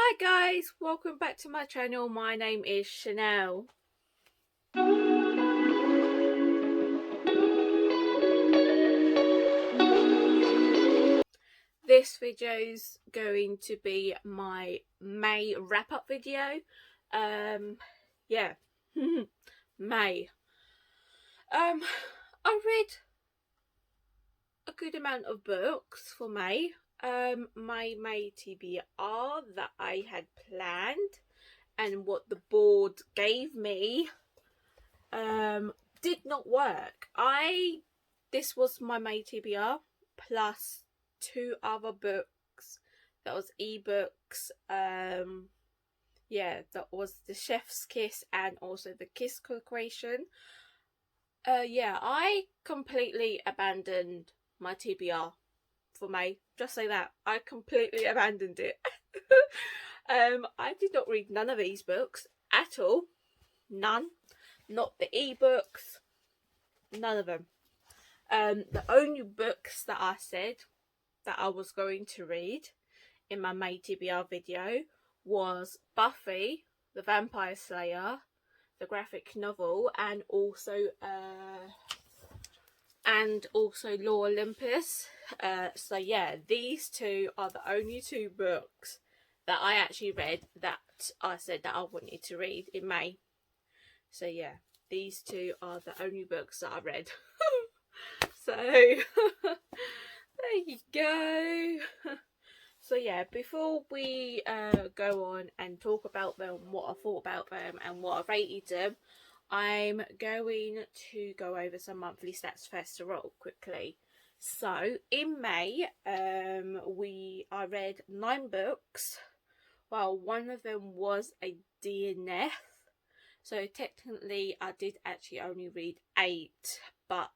Hi guys, welcome back to my channel. My name is Chanel. This video's going to be my May wrap-up video. Yeah, May. I read a good amount of books for May. My May TBR that I had planned and what the board gave me did not work. This was my May TBR plus two other books. That was ebooks. Yeah, that was The Chef's Kiss and also The Kiss Corporation. Yeah, I completely abandoned my TBR for May. Just say that. I completely abandoned it. I did not read none of these books at all. None. Not the ebooks. None of them. The only books that I said that I was going to read in my May TBR video was Buffy, the Vampire Slayer, the graphic novel, and also Law Olympus. So yeah, these two are the only two books that I actually read that I said that I wanted to read in May. So yeah, these two are the only books that I read. So there you go. So yeah, before we go on and talk about them, what I thought about them and what I rated them, I'm going to go over some monthly stats first of all quickly. So in May, I read 9 books. Well, one of them was a DNF. So technically I did actually only read 8, but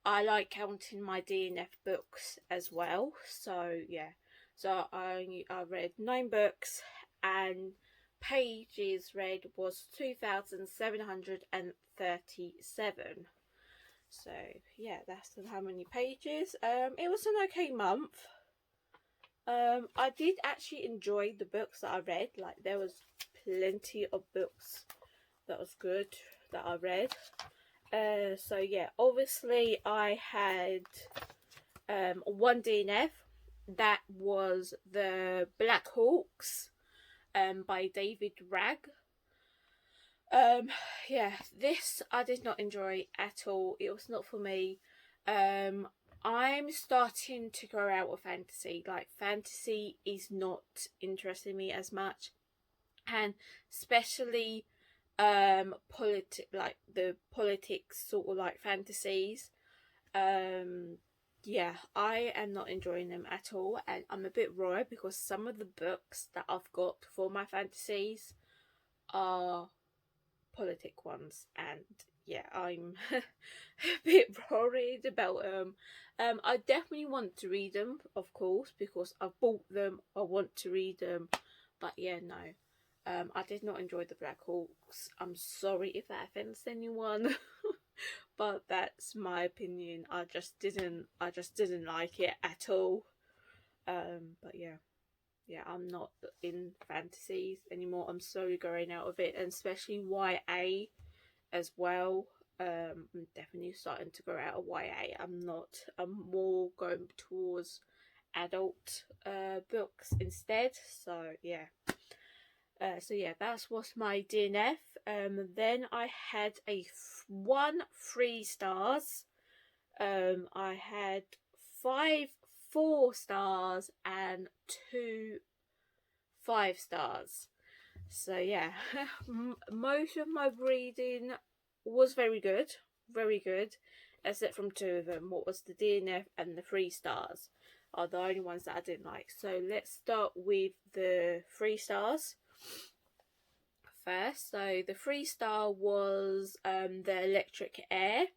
I like counting my DNF books as well. So yeah, so I read 9 books and pages read was 2,737. So yeah, that's how many pages. It was an okay month. I did actually enjoy the books that I read. Like, there was plenty of books that was good that I read. So yeah, obviously I had one DNF. That was The Black Hawks by David Ragg. Yeah, this I did not enjoy at all. It was not for me. I'm starting to grow out of fantasy. Like, fantasy is not interesting me as much, and especially like the politics sort of like fantasies. Yeah, I am not enjoying them at all, and I'm a bit worried because some of the books that I've got for my fantasies are politic ones, and yeah, I'm a bit worried about them. I definitely want to read them, of course, because I've bought them. I want to read them, but yeah, no. I did not enjoy The Black Hawks. I'm sorry if that offends anyone, but that's my opinion. I just didn't like it at all. But yeah, I'm not in fantasies anymore. I'm slowly growing out of it, and especially YA as well. I'm definitely starting to grow out of YA. I'm more going towards adult books instead. So yeah. So yeah, that was my DNF. Then I had one 3 stars. I had 5 4 stars and 2 5 stars. So yeah, most of my reading was very good, except from 2 of them. What was the DNF and the 3 stars are the only ones that I didn't like. So let's start with the 3 stars first. So the 3-star was The Electric Air.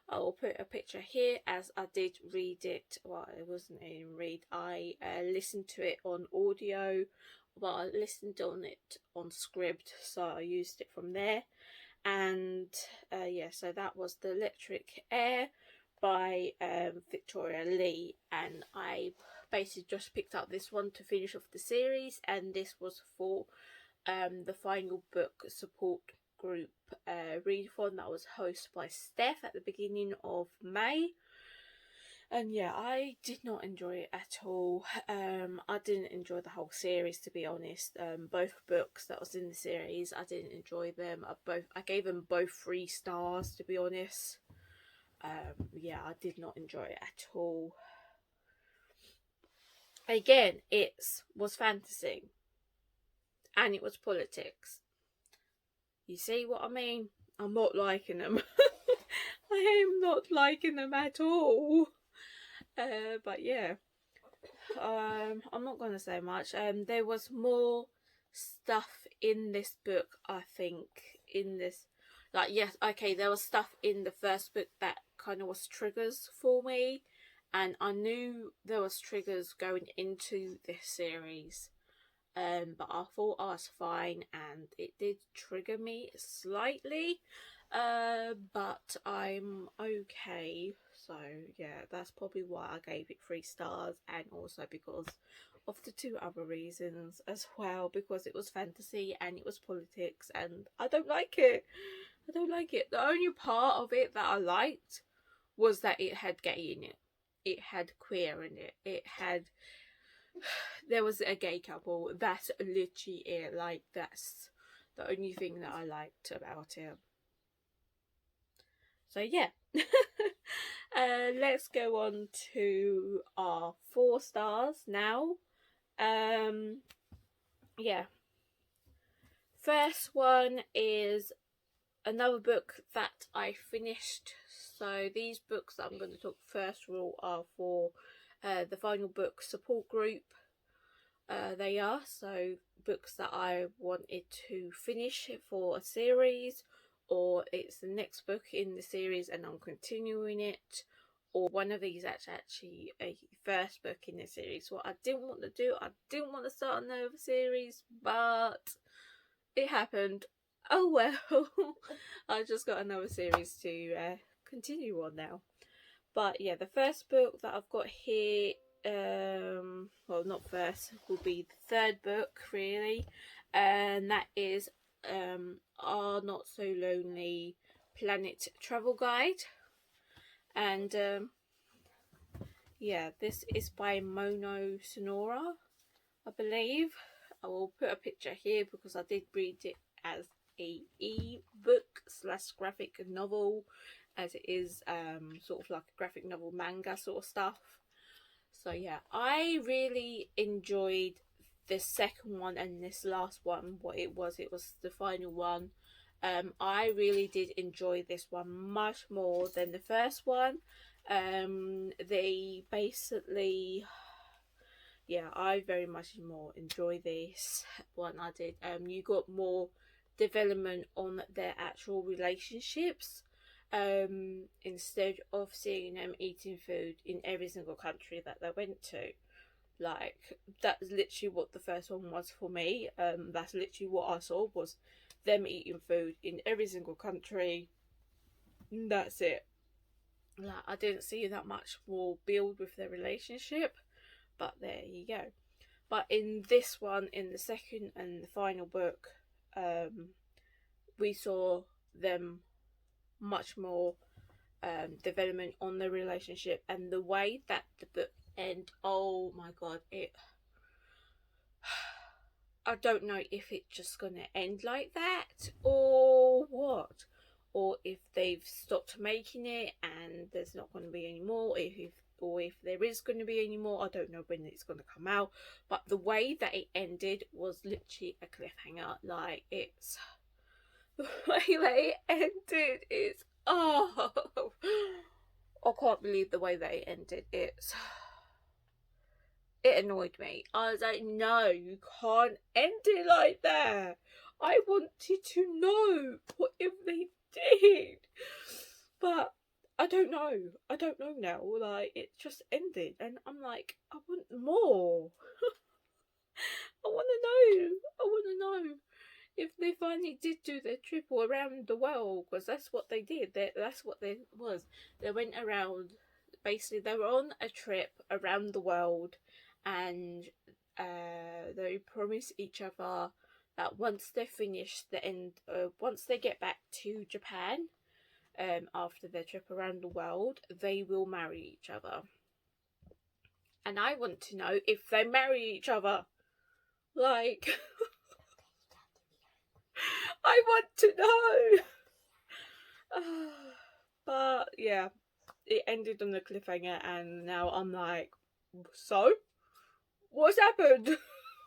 I will put a picture here, as I did read it. Well, it wasn't even read. I listened to it on audio, but I listened on it on Scribd, so I used it from there. And yeah, so that was The Electric Air by Victoria Lee, and I basically just picked up this one to finish off the series, and this was for the final book support group readathon that was hosted by Steph at the beginning of May. And yeah, I did not enjoy it at all. I didn't enjoy the whole series, to be honest. Both books that was in the series, I didn't enjoy them. I gave them both 3 stars, to be honest. Yeah, I did not enjoy it at all. Again, it was fantasy, and it was politics. You see what I mean? I'm not liking them. I am not liking them at all. But yeah, I'm not going to say much. There was more stuff in this book, I think, in this, like, yes, okay, there was stuff in the first book that kind of was triggers for me, and I knew there was triggers going into this series, but I thought I was fine, and it did trigger me slightly, but I'm okay. So yeah, that's probably why I gave it 3 stars, and also because of the 2 other reasons as well, because it was fantasy and it was politics, and I don't like it. I don't like it. The only part of it that I liked was that it had gay in it. It had queer in it. It had... There was a gay couple. That's literally it. Like, that's the only thing that I liked about it. So yeah. Let's go on to our 4 stars now. Yeah. First one is another book that I finished. So these books that I'm going to talk first of all are for the final book support group. They are so books that I wanted to finish for a series, or it's the next book in the series and I'm continuing it, or one of these actually a first book in the series. What I didn't want to do, I didn't want to start another series, but it happened. Oh well. I just got another series to continue on now. But yeah, the first book that I've got here, well, not first, will be the 3rd book really, and that is Are Not So Lonely Planet Travel Guide. And yeah, this is by Mono Sonora, I believe. I will put a picture here because I did read it as a e-book / graphic novel, as it is sort of like a graphic novel manga sort of stuff. So yeah, I really enjoyed the second one and this last one. What it was the final one. I really did enjoy this one much more than the first one. They basically, yeah, I very much more enjoy this one. I did. You got more development on their actual relationships, instead of seeing them eating food in every single country that they went to. Like, that's literally what the first one was for me. That's literally what I saw, was them eating food in every single country. That's it. Like, I didn't see that much more build with their relationship, but there you go. But in this one, in the second and the final book, we saw them much more development on the relationship, and the way that the book end, oh my god, it I don't know if it's just gonna end like that or what, or if they've stopped making it and there's not going to be any more, or if there is going to be any more. I don't know when it's going to come out, but the way that it ended was literally a cliffhanger. Like, it's the way that it ended is, oh, I can't believe the way that it ended. It annoyed me. I was like, no, you can't end it like that. I wanted to know what if they did, but I don't know. I don't know now. Like, it just ended, and I'm like, I want more. I want to know. I want to know if they finally did do their trip around the world, because that's what they did. That's what they was. They went around. Basically, they were on a trip around the world, and they promise each other that once they finish once they get back to Japan, after their trip around the world, they will marry each other. And I want to know if they marry each other. Like, I want to know. But yeah, it ended on a cliffhanger, and now I'm like, so? What's happened?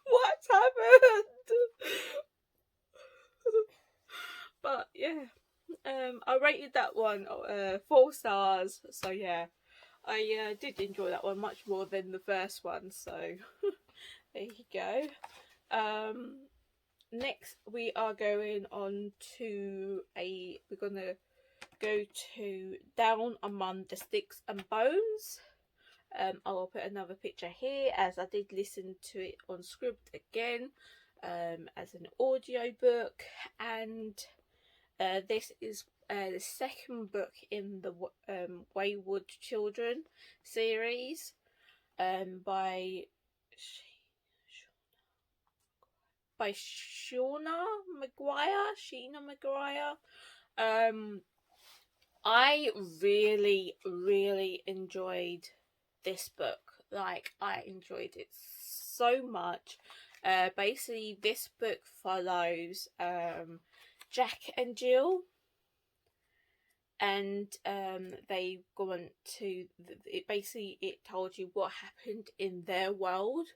What's happened? But yeah, I rated that one 4 stars. So yeah, I did enjoy that one much more than the first one. So there you go. Next we are going on to we're gonna go to Down Among the Sticks and Bones. I'll put another picture here, as I did listen to it on script again, as an audio book, and this is the second book in the Wayward Children series, by Sheena Maguire. I really, really enjoyed this book. Like, I enjoyed it so much. Basically, this book follows Jack and Jill, and they go on to it told you what happened in their world.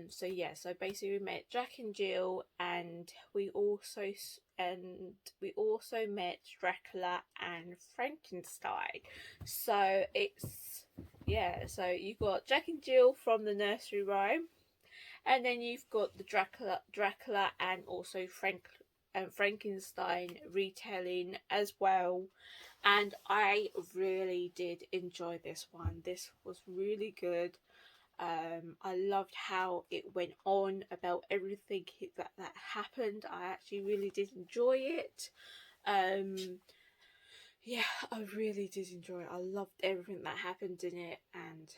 So yeah, so basically we met Jack and Jill, and we also met Dracula and Frankenstein. So it's, yeah, so you've got Jack and Jill from the nursery rhyme, and then you've got the Dracula and also Frankenstein retelling as well. And I really did enjoy this one. This was really good. I loved how it went on about everything that happened. I actually really did enjoy it. Yeah, I really did enjoy it. I loved everything that happened in it, and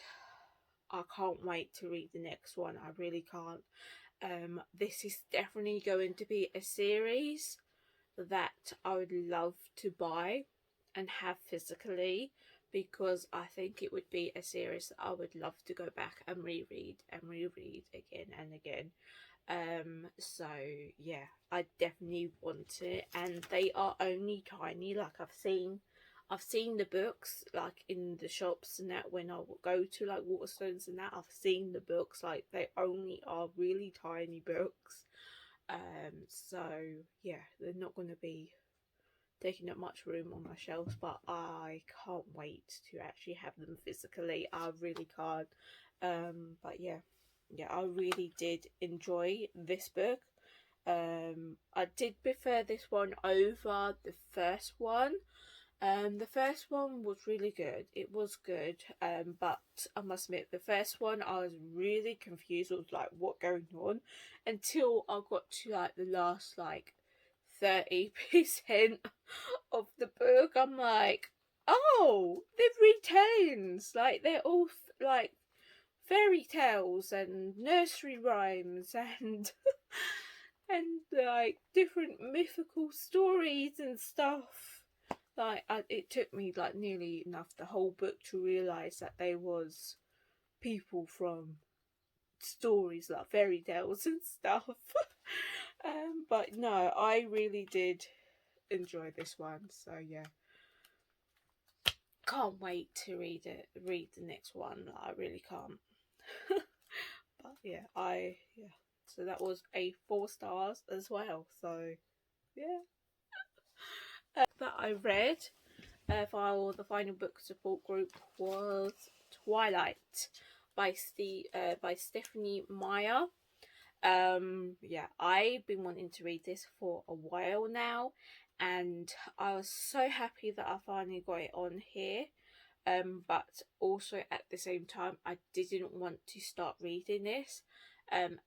I can't wait to read the next one. I really can't. This is definitely going to be a series that I would love to buy and have physically, because I think it would be a series that I would love to go back and reread again and again. So yeah, I definitely want it, and they are only tiny. Like, I've seen the books like in the shops and that, when I go to like Waterstones and that, I've seen the books. Like, they only are really tiny books. So yeah, they're not going to be taking up much room on my shelves, but I can't wait to actually have them physically. I really can't. But yeah, I really did enjoy this book. I did prefer this one over the first one. The first one was really good. It was good. But I must admit, the first one I was really confused with like what going on, until I got to like the last like 30% of the book. I'm like, oh, they're retellings. Like, they're all like fairy tales and nursery rhymes and and like different mythical stories and stuff. Like, it took me like nearly enough the whole book to realise that there was people from stories like fairy tales and stuff. But no, I really did enjoy this one. So yeah, can't wait to read the next one. I really can't. But yeah, so that was a 4 stars as well. So yeah. That I read for the final book support group was Twilight by Stephanie Meyer. Yeah, I've been wanting to read this for a while now, and I was so happy that I finally got it on here. But also at the same time, I didn't want to start reading this,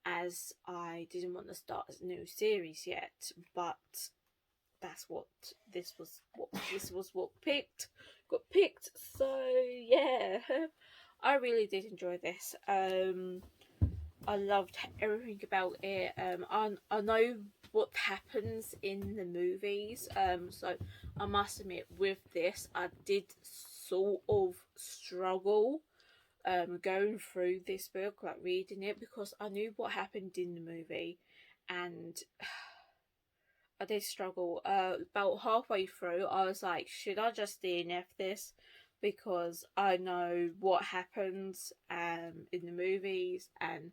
as I didn't want to start a new series yet. But that's what this was. What got picked. So yeah, I really did enjoy this. I loved everything about it. I know what happens in the movies. So I must admit, with this, I did sort of struggle going through this book, like reading it, because I knew what happened in the movie, and I did struggle. About halfway through, I was like, should I just DNF this? Because I know what happens in the movies, and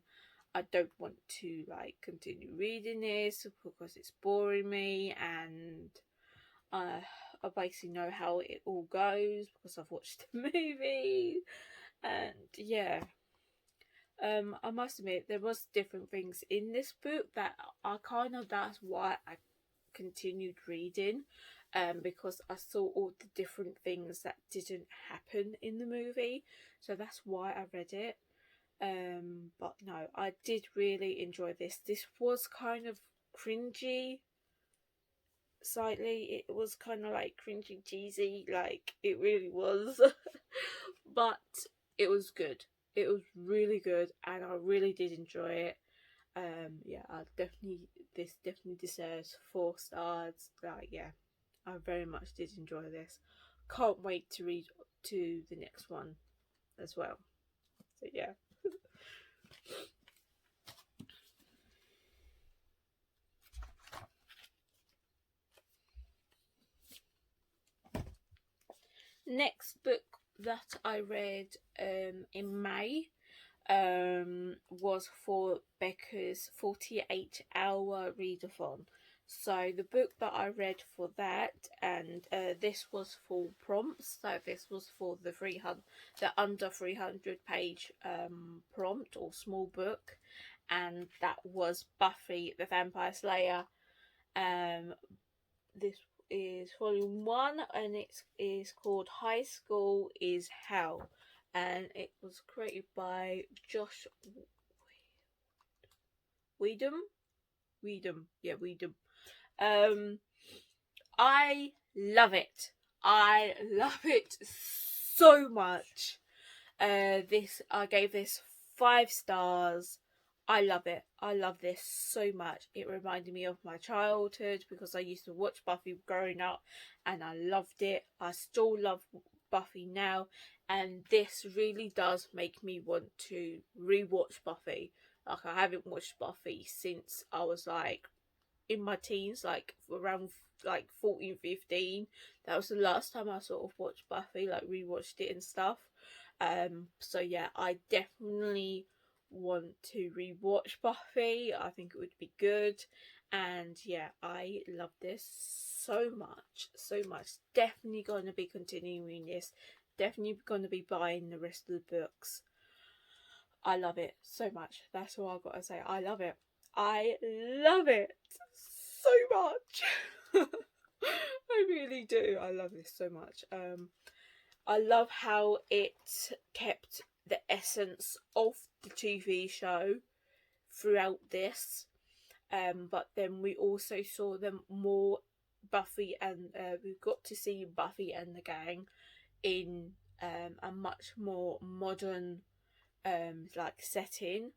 I don't want to like continue reading this because it's boring me, and I basically know how it all goes because I've watched the movie, and yeah. I must admit there was different things in this book that that's why I continued reading, because I saw all the different things that didn't happen in the movie, so that's why I read it. But no, I did really enjoy this. This was kind of cringy, slightly. It was kind of like cringy, cheesy, like it really was. But it was good. It was really good, and I really did enjoy it. Yeah, this definitely deserves 4 stars. Like, yeah, I very much did enjoy this. Can't wait to read to the next one as well. So yeah. Next book that I read in May was for Becca's 48-hour readathon. So the book that I read for that, and this was for prompts. So this was for the under 300 page prompt or small book, and that was Buffy the Vampire Slayer. This is volume 1, and it is called High School is Hell, and it was created by Josh Whedon. I love it. I love it so much. This I gave this 5 stars. I love it. I love this so much. It reminded me of my childhood because I used to watch Buffy growing up, and I loved it. I still love Buffy now, and this really does make me want to rewatch Buffy. Like, I haven't watched Buffy since I was like in my teens, like around like 14, 15. That was the last time I sort of watched Buffy, like rewatched it and stuff. So yeah, I definitely want to rewatch Buffy. I think it would be good. And yeah, I love this so much, so much. Definitely going to be continuing this. Definitely going to be buying the rest of the books. I love it so much. That's all I've got to say. I love it. I love it so much. I really do. I love this so much. I love how it kept the essence of the TV show throughout this. But then we also saw them more Buffy, and we got to see Buffy and the gang in a much more modern like setting,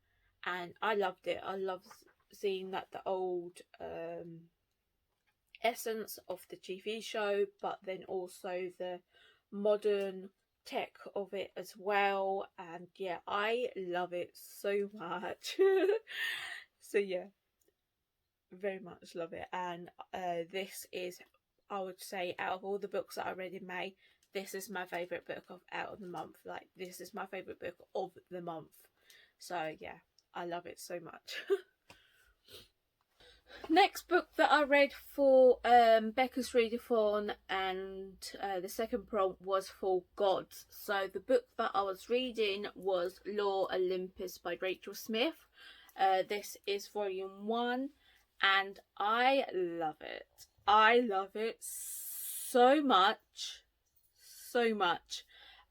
and I loved it. I loved seeing that the old essence of the TV show, but then also the modern tech of it as well. And yeah, I love it so much. So yeah, very much love it. And this is, I would say, out of all the books that I read in May, this is my favourite book of out of the month. Like, this is my favourite book of the month. So yeah, I love it so much. Next book that I read for Becca's readathon, and the second prompt was for Gods. So the book that I was reading was Lore Olympus by Rachel Smith. This is volume 1, and I love it. I love it so much. So much.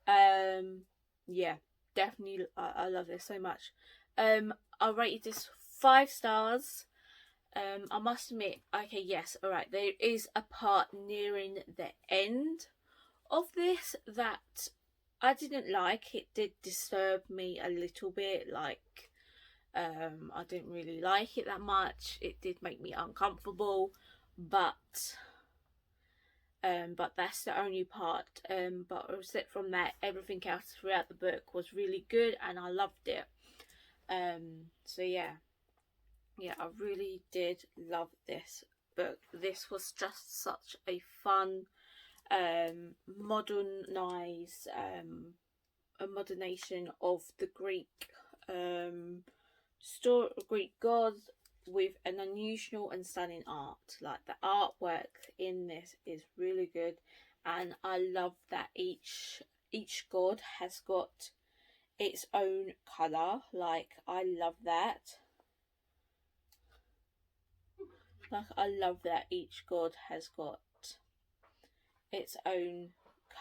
Yeah, definitely I love this so much. I rated this 5 stars. I must admit, okay, yes, alright, there is a part nearing the end of this that I didn't like. It did disturb me a little bit. Like, I didn't really like it that much. It did make me uncomfortable, but but that's the only part. But except from that, everything else throughout the book was really good, and I loved it. So yeah, I really did love this book. This was just such a fun, modernized, a modernization of the Greek, Greek gods with an unusual and stunning art. Like, the artwork in this is really good, and I love that each god has got its own color. Like, I love that. Like, I love that each god has got its own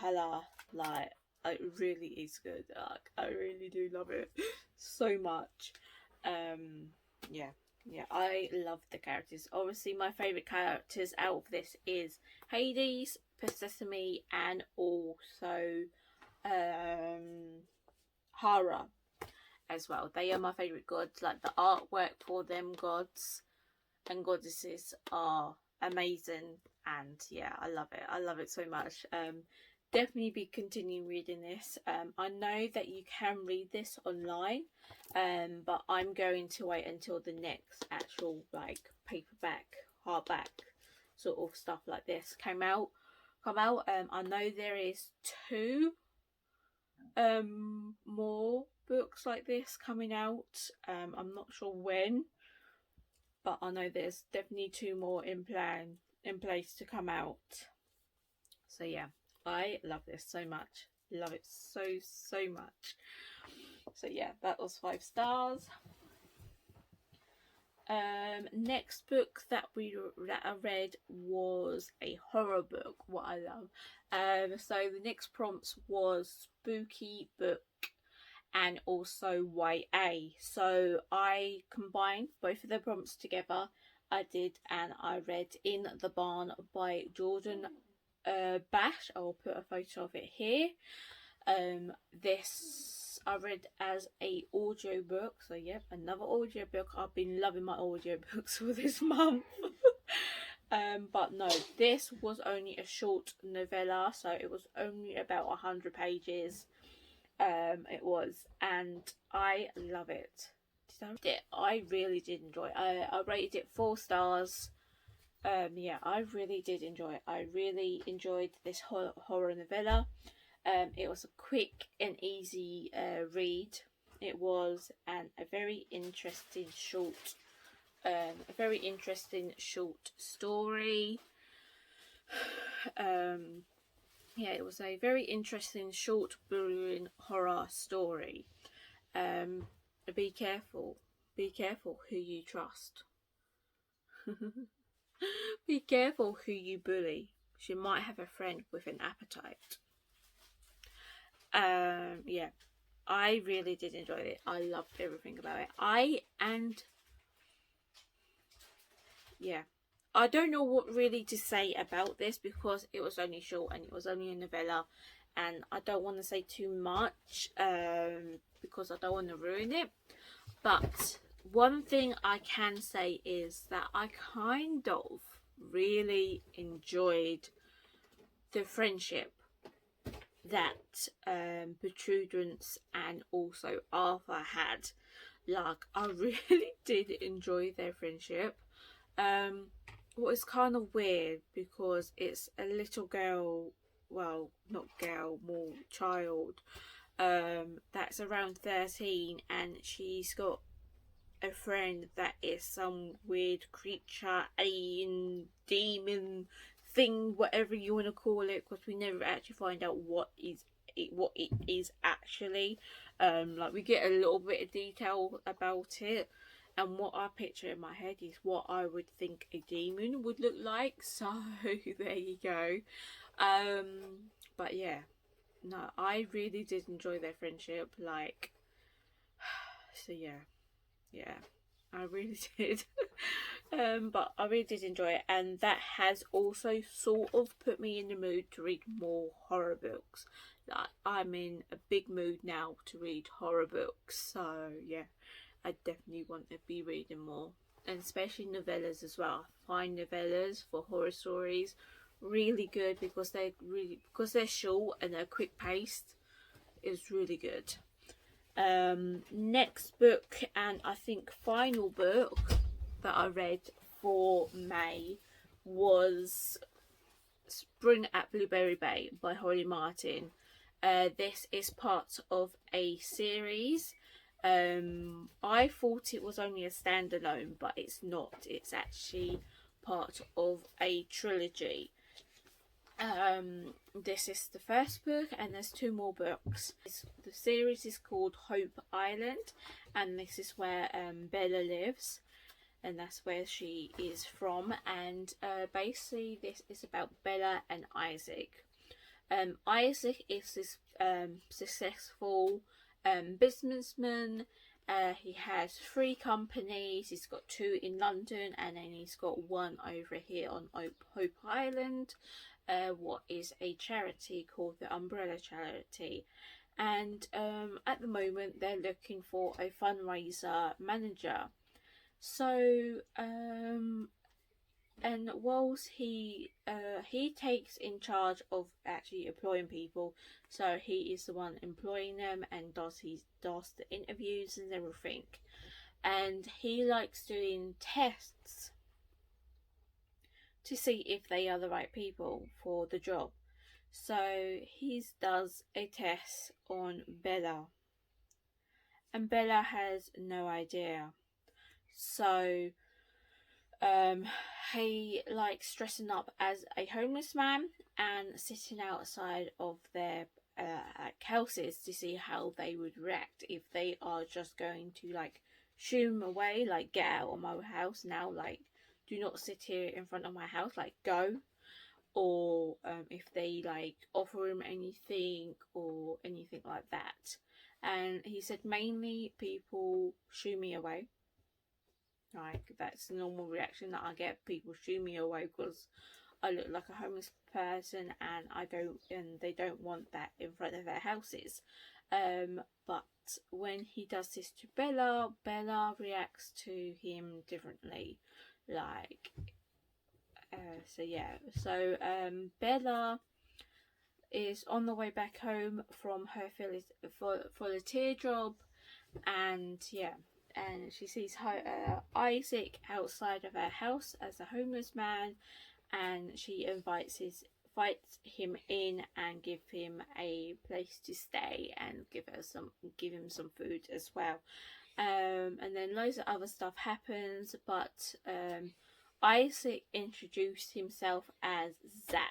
color. Like, it really is good. Like, I really do love it so much. Yeah, yeah, I love the characters. Obviously, my favorite characters out of this is Hades, Persephone, and also Hera as well. They are my favorite gods. Like, the artwork for them gods and goddesses are amazing, and yeah, I love it so much. Definitely be continuing reading this. I know that you can read this online, but I'm going to wait until the next actual, like, paperback, hardback sort of stuff like this come out. I know there is 2 more books like this coming out. I'm not sure when, but I know there's definitely 2 more in place to come out. So yeah, I love this so much. Love it so much. So yeah, that was 5 stars. Next book that I read was a horror book, what I love. So the next prompts was spooky book and also YA. So I combined both of the prompts together. I did, and I read In the Barn by Jordan Bash. I'll put a photo of it here. This I read as a audio book. So yep, another audio book. I've been loving my audio books for this month. But no, this was only a short novella, so it was only about 100 pages. It was, and I love it. I really did enjoy it. I rated it 4 stars. Yeah, I really did enjoy it. I really enjoyed this horror novella. It was a quick and easy read. It was a very interesting short story. Yeah, it was a very interesting short, brilliant horror story. Be careful who you trust. Be careful who you bully. She might have a friend with an appetite. Yeah, I really did enjoy it. I loved everything about it. I don't know what really to say about this because it was only short and it was only a novella, and I don't want to say too much because I don't want to ruin it. But one thing I can say is that I kind of really enjoyed the friendship that Petrudrance and also Arthur had. Like, I really did enjoy their friendship. What is kind of weird because it's a little girl, well, not girl, more child, that's around 13, and she's got a friend that is some weird creature, alien, demon thing, whatever you want to call it, because we never actually find out what it is actually. Like, we get a little bit of detail about it, and what I picture in my head is what I would think a demon would look like. So there you go. But yeah, no, I really did enjoy their friendship. Like, so yeah, I really did. But I really did enjoy it, and that has also sort of put me in the mood to read more horror books. Like, I'm in a big mood now to read horror books, so yeah, I definitely want to be reading more, and especially novellas as well. I find novellas for horror stories really good because they're short and they're quick paced. It's really good. Next book, and I think final book that I read for May, was Spring at Blueberry Bay by Holly Martin. This is part of a series. I thought it was only a standalone, but it's not. It's actually part of a trilogy. This is the first book, and there's two more books. The series is called Hope Island, and this is where Bella lives, and that's where she is from. And basically, this is about Bella and Isaac. Isaac is this successful businessman. He has 3 companies. He's got 2 in London, and then he's got 1 over here on Hope Island, what is a charity called the Umbrella Charity. And at the moment they're looking for a fundraiser manager. So and whilst he takes in charge of actually employing people, so he is the one employing them and does the interviews and everything, and he likes doing tests to see if they are the right people for the job. So he does a test on Bella, and Bella has no idea. So he likes dressing up as a homeless man and sitting outside of their houses to see how they would react if they are just going to like shoo him away, like, get out of my house now, like, do not sit here in front of my house, like, go. Or if they like offer him anything or anything like that. And he said mainly people shoo me away. Like, that's the normal reaction that I get. People shoo me away because I look like a homeless person, and they don't want that in front of their houses. But when he does this to Bella, Bella reacts to him differently. Like, so Bella is on the way back home from her volunteer job, and and she sees Isaac outside of her house as a homeless man, and she invites him in and give him a place to stay and give him some food as well. And then loads of other stuff happens, but Isaac introduced himself as Zach.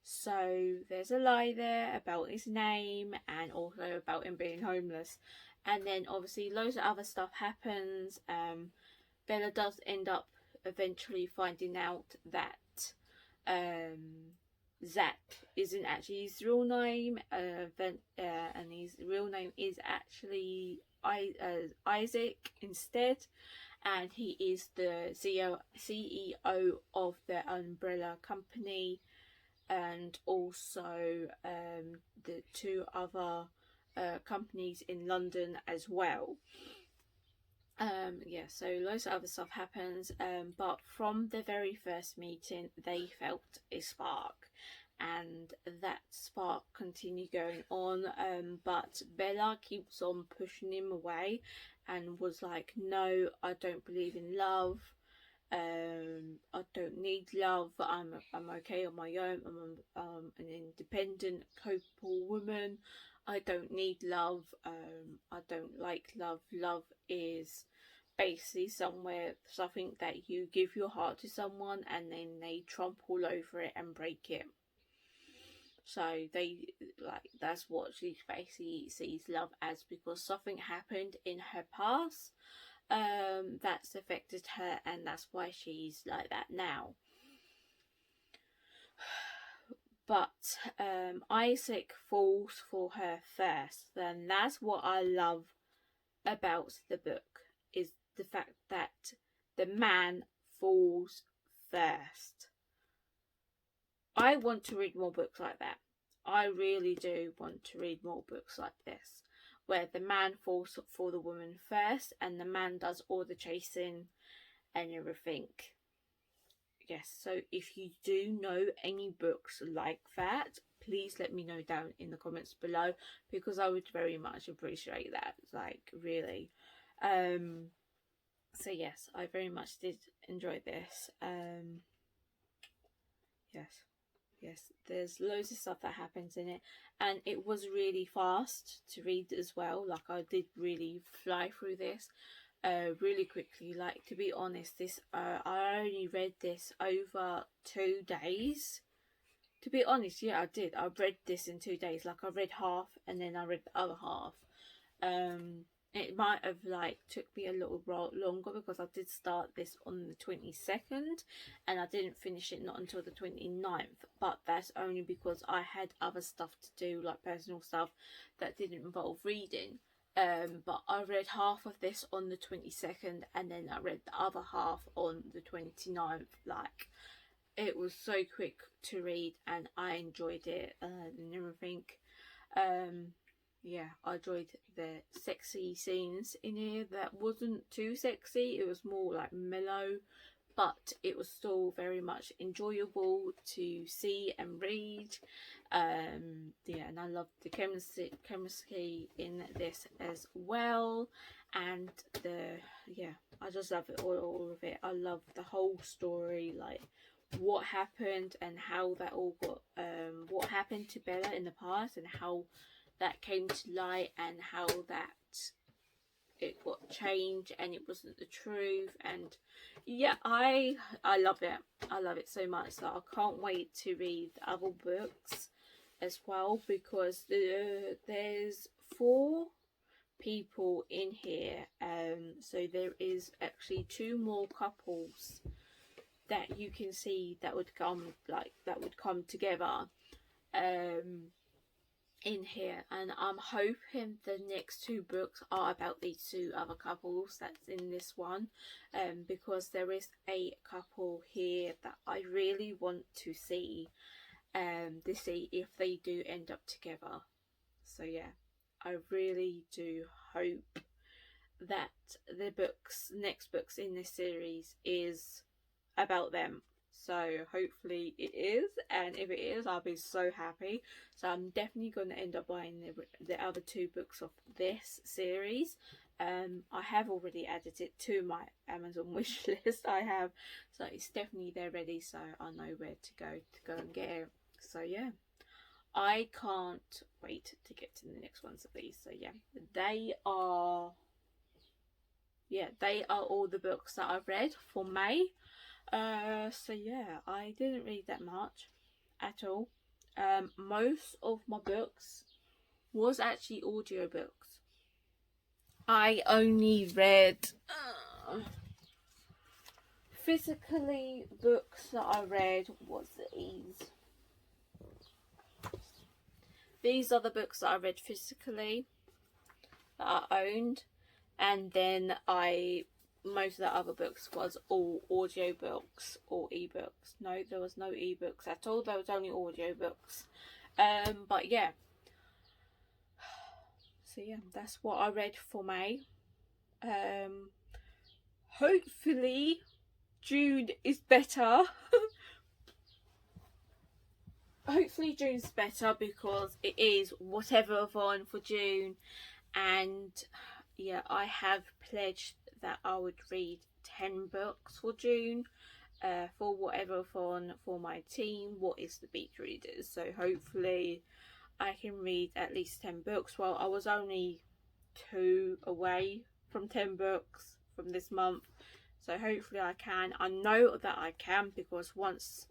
So there's a lie there about his name and also about him being homeless. And then obviously loads of other stuff happens. Bella does end up eventually finding out that Zach isn't actually his real name, and his real name is actually Isaac instead, and he is the CEO of the Umbrella Company, and also the 2 other companies in London as well. So loads of other stuff happens, but from the very first meeting they felt a spark, and that spark continued going on, but Bella keeps on pushing him away and was like, no, I don't believe in love, I don't need love, I'm okay on my own, I'm an independent, capable woman, I don't need love, I don't like love. Love is basically something that you give your heart to someone and then they trample over it and break it. So that's what she basically sees love as, because something happened in her past that's affected her, and that's why she's like that now. But Isaac falls for her first, and that's what I love about the book, is the fact that the man falls first. I want to read more books like that. I really do want to read more books like this, where the man falls for the woman first and the man does all the chasing and everything. Yes, so if you do know any books like that, please let me know down in the comments below, because I would very much appreciate that, like, really. So yes, I very much did enjoy this. Yes, there's loads of stuff that happens in it, and it was really fast to read as well. Like, I did really fly through this really quickly. Like, to be honest, this I only read this over 2 days. To be honest, yeah, I did. I read this in 2 days. Like, I read half and then I read the other half. It might have like took me a little longer, because I did start this on the 22nd and I didn't finish it not until the 29th, but that's only because I had other stuff to do, like personal stuff that didn't involve reading. But I read half of this on the 22nd and then I read the other half on the 29th. Like, it was so quick to read and I enjoyed it and everything. Yeah, I enjoyed the sexy scenes in here. That wasn't too sexy, it was more like mellow, but it was still very much enjoyable to see and read. Yeah, and I loved the chemistry in this as well, and I just love it, all of it. I love the whole story, like what happened and how that all got what happened to Bella in the past and how that came to light, and how that it got changed and it wasn't the truth. And yeah, I love it. I love it so much that I can't wait to read the other books as well, because there's 4 people in here, so there is actually 2 more couples that you can see that would come together in here, and I'm hoping the next 2 books are about these 2 other couples that's in this one, because there is a couple here that I really want to see if they do end up together. So yeah, I really do hope that the next books in this series is about them. So hopefully it is, and if it is, I'll be so happy. So I'm definitely going to end up buying the other 2 books of this series. I have already added it to my Amazon wish list. I have, so it's definitely there ready, so I know where to go and get it. So yeah, I can't wait to get to the next ones of these. So yeah, they are all the books that I've read for May. So yeah, I didn't read that much at all. Most of my books was actually audiobooks. I only read physically books that I read was these. These are the books that I read physically that I owned, and then most of the other books was all audiobooks or ebooks. No, there was no ebooks at all. There was only audiobooks. But yeah. So yeah, that's what I read for May. Hopefully June is better. Hopefully June's better, because it is whatever-a-thon for June, and yeah, I have pledged that I would read 10 books for June, for whatever-a-thon for my team, What is the Beach Readers. So hopefully I can read at least 10 books. Well, I was only 2 away from 10 books from this month, so hopefully I can. I know that I can, because once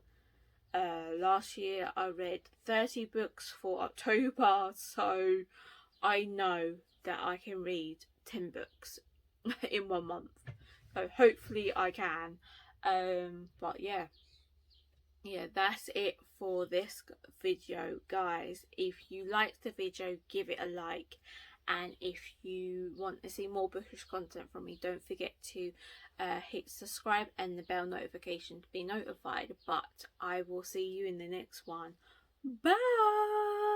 last year I read 30 books for October, so I know that I can read 10 books in 1 month. So hopefully I can. But yeah, that's it for this video, guys. If you liked the video, give it a like, and if you want to see more bookish content from me, don't forget to hit subscribe and the bell notification to be notified. But I will see you in the next one. Bye.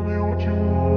only want you.